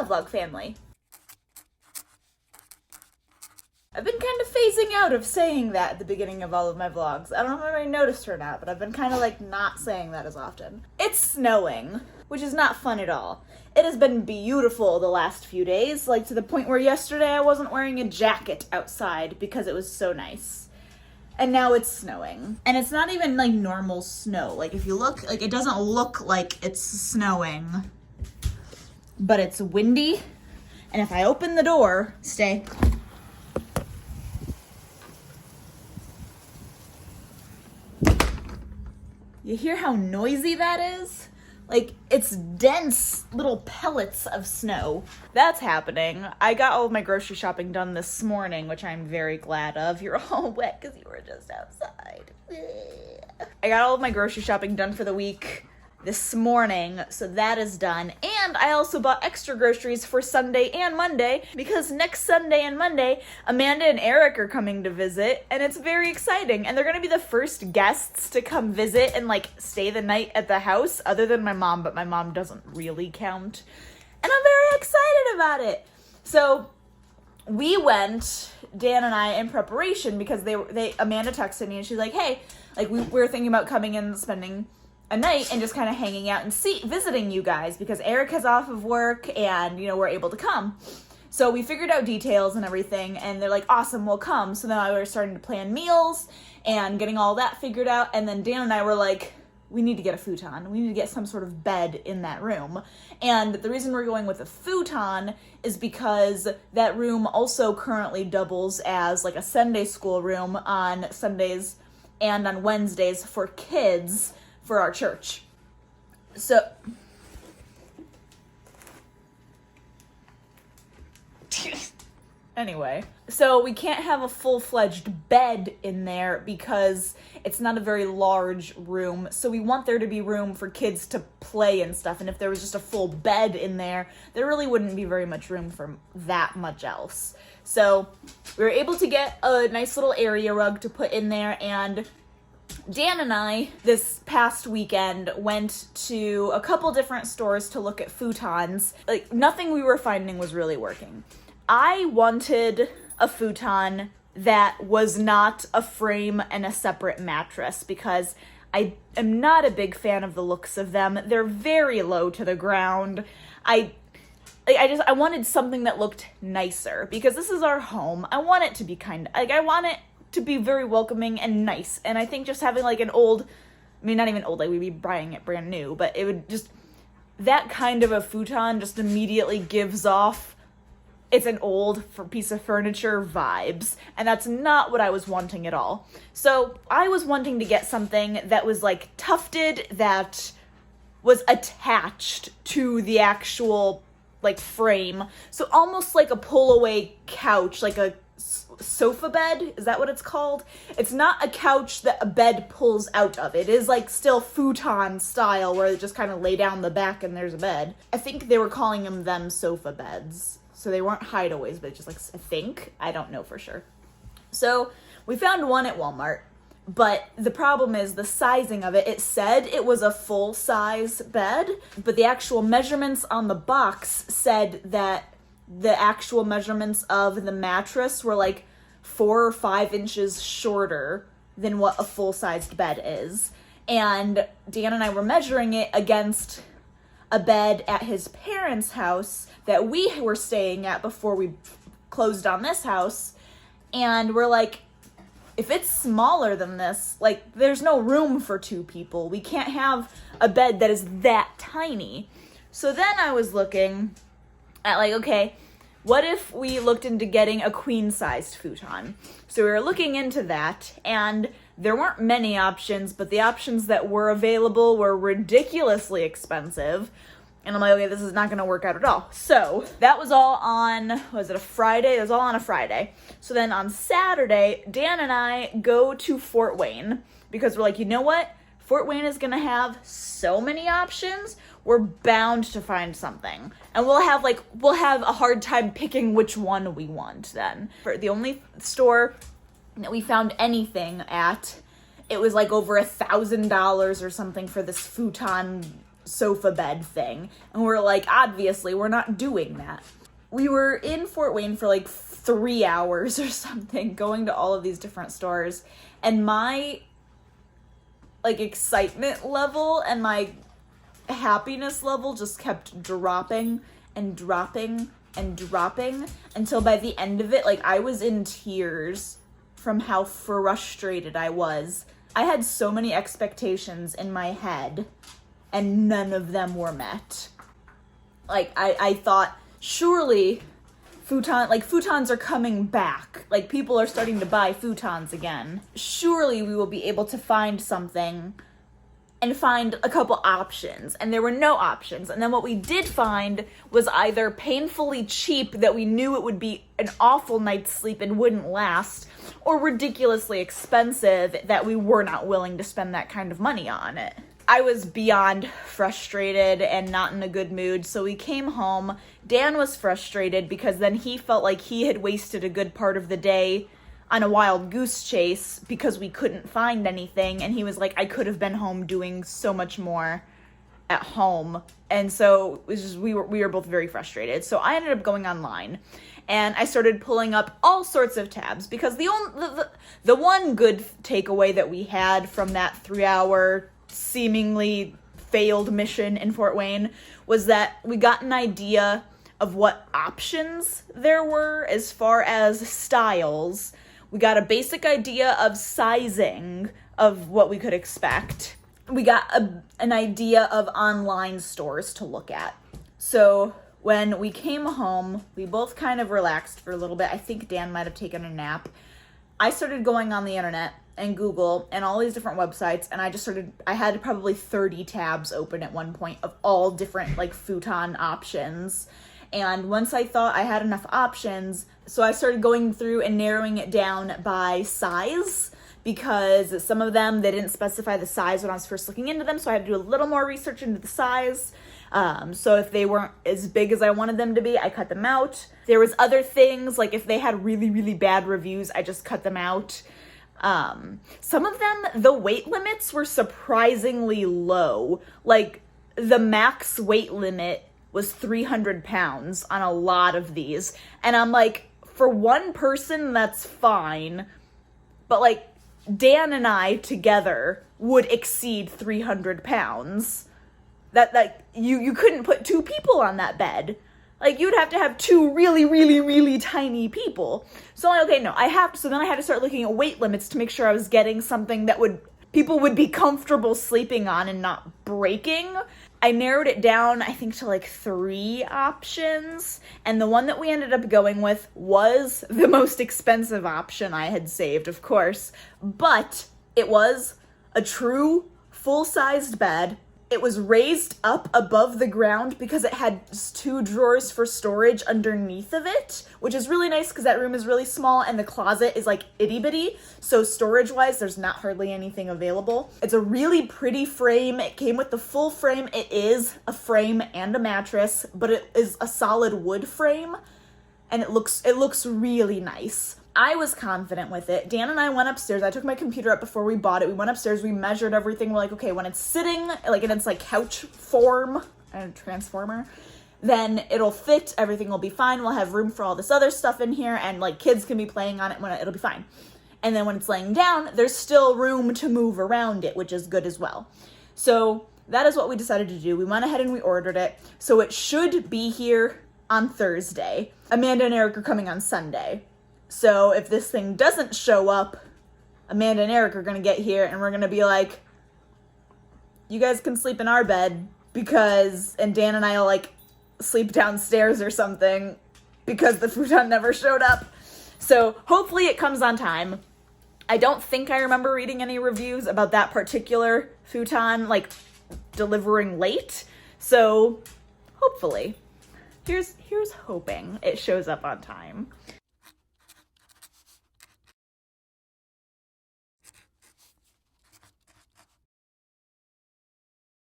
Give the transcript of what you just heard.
monovlog family. I've been kind of phasing out of saying that at the beginning of all of my vlogs. I don't know if anybody noticed or not, but I've been kind of like not saying that as often. It's snowing, which is not fun at all. It has been beautiful the last few days, like to the point where yesterday I wasn't wearing a jacket outside because it was so nice. And now it's snowing. And it's not even like normal snow. Like if you look, like it doesn't look like it's snowing, but it's windy. And if I open the door, stay. You hear how noisy that is? Like, it's dense little pellets of snow. That's happening. I got all of my grocery shopping done this morning, which I'm very glad of. You're all wet because you were just outside. I got all of my grocery shopping done for the week this morning, so that is done. And I also bought extra groceries for Sunday and Monday because next Sunday and Monday, Amanda and Eric are coming to visit, and it's very exciting. And they're gonna be the first guests to come visit and like stay the night at the house, other than my mom, but my mom doesn't really count. And I'm very excited about it. So we went, Dan and I, in preparation because Amanda texted me and she's like, hey, like we were thinking about coming in and spending a night and just kind of hanging out and visiting you guys because Eric is off of work and, you know, we're able to come. So we figured out details and everything, and they're like, awesome, we'll come. So then I was starting to plan meals and getting all that figured out, and then Dan and I were like, we need to get a futon. We need to get some sort of bed in that room. And the reason we're going with a futon is because that room also currently doubles as like a Sunday school room on Sundays and on Wednesdays for kids for our church. So anyway, so we can't have a full-fledged bed in there because it's not a very large room. So we want there to be room for kids to play and stuff. And if there was just a full bed in there, there really wouldn't be very much room for that much else. So we were able to get a nice little area rug to put in there, and Dan and I, this past weekend, went to a couple different stores to look at futons. Like, nothing we were finding was really working. I wanted a futon that was not a frame and a separate mattress because I am not a big fan of the looks of them. They're very low to the ground. I wanted something that looked nicer because this is our home. I want it to be I want it to be very welcoming and nice. And I think just having like an old, I mean, not even old, like we'd be buying it brand new, but it would just, that kind of a futon just immediately gives off, it's an old piece of furniture vibes. And that's not what I was wanting at all. So I was wanting to get something that was like tufted, that was attached to the actual like frame. So almost like a pull away couch, like a sofa bed, is that what it's called? It's not a couch that a bed pulls out of. It is like still futon style where they just kind of lay down the back and there's a bed. I think they were calling them sofa beds. So they weren't hideaways, but just like, I don't know for sure. So we found one at Walmart, but the problem is the sizing of it. It said it was a full size bed, but the actual measurements on the box said that the actual measurements of the mattress were like 4 or 5 inches shorter than what a full-sized bed is. And Dan and I were measuring it against a bed at his parents' house that we were staying at before we closed on this house. And we're like, if it's smaller than this, like there's no room for 2 people. We can't have a bed that is that tiny. So then I was looking at like, okay, what if we looked into getting a queen-sized futon? So we were looking into that, and there weren't many options, but the options that were available were ridiculously expensive. And I'm like, okay, this is not going to work out at all. So that was all on, was it a Friday? It was all on a Friday. So then on Saturday, Dan and I go to Fort Wayne because we're like, you know what? Fort Wayne is going to have so many options. We're bound to find something. And we'll have a hard time picking which one we want then. For the only store that we found anything at, it was like over $1,000 or something for this futon sofa bed thing. And we're like, obviously, we're not doing that. We were in Fort Wayne for like 3 hours or something, going to all of these different stores. And my like excitement level and my happiness level just kept dropping and dropping and dropping until by the end of it, like, I was in tears from how frustrated I was. I had so many expectations in my head and none of them were met. Like, I thought, surely futons are coming back. Like, people are starting to buy futons again. Surely we will be able to find something and find a couple options. And there were no options. And then what we did find was either painfully cheap that we knew it would be an awful night's sleep and wouldn't last, or ridiculously expensive that we were not willing to spend that kind of money on it. I was beyond frustrated and not in a good mood, so we came home. Dan was frustrated because then he felt like he had wasted a good part of the day on a wild goose chase because we couldn't find anything, and he was like, I could have been home doing so much more at home. And so it was just, we were both very frustrated. So I ended up going online and I started pulling up all sorts of tabs because the one good takeaway that we had from that 3-hour seemingly failed mission in Fort Wayne was that we got an idea of what options there were as far as styles. We got a basic idea of sizing of what we could expect. We got an idea of online stores to look at. So when we came home, we both kind of relaxed for a little bit. I think Dan might have taken a nap. I started going on the internet and Google and all these different websites, and I had probably 30 tabs open at one point of all different like futon options. And once I thought I had enough options, so I started going through and narrowing it down by size, because some of them, they didn't specify the size when I was first looking into them, so I had to do a little more research into the size. So if they weren't as big as I wanted them to be, I cut them out. There was other things, like if they had really, really bad reviews, I just cut them out. Some of them, the weight limits were surprisingly low. Like, the max weight limit was 300 pounds on a lot of these. And I'm like, for one person, that's fine. But like, Dan and I together would exceed 300 pounds. That you couldn't put 2 people on that bed. Like, you'd have to have 2 really, really, really tiny people. So I'm like, okay, no, so then I had to start looking at weight limits to make sure I was getting something that people would be comfortable sleeping on and not breaking. I narrowed it down, I think, to like 3 options, and the one that we ended up going with was the most expensive option I had saved, of course, but it was a true full-sized bed. It was raised up above the ground because it had just 2 drawers for storage underneath of it, which is really nice because that room is really small and the closet is like itty bitty. So storage-wise, there's not hardly anything available. It's a really pretty frame. It came with the full frame. It is a frame and a mattress, but it is a solid wood frame, and it looks really nice. I was confident with it. Dan and I went upstairs. I took my computer up before we bought it. We went upstairs. We measured everything. We're like, okay, when it's sitting, like in its like couch form, and transformer, then it'll fit. Everything will be fine. We'll have room for all this other stuff in here, and like kids can be playing on it when it'll be fine. And then when it's laying down, there's still room to move around it, which is good as well. So that is what we decided to do. We went ahead and we ordered it. So it should be here on Thursday. Amanda and Eric are coming on Sunday. So if this thing doesn't show up, Amanda and Eric are going to get here and we're going to be like, you guys can sleep in our bed and Dan and I will like sleep downstairs or something because the futon never showed up. So hopefully it comes on time. I don't think I remember reading any reviews about that particular futon like delivering late. So hopefully, here's hoping it shows up on time.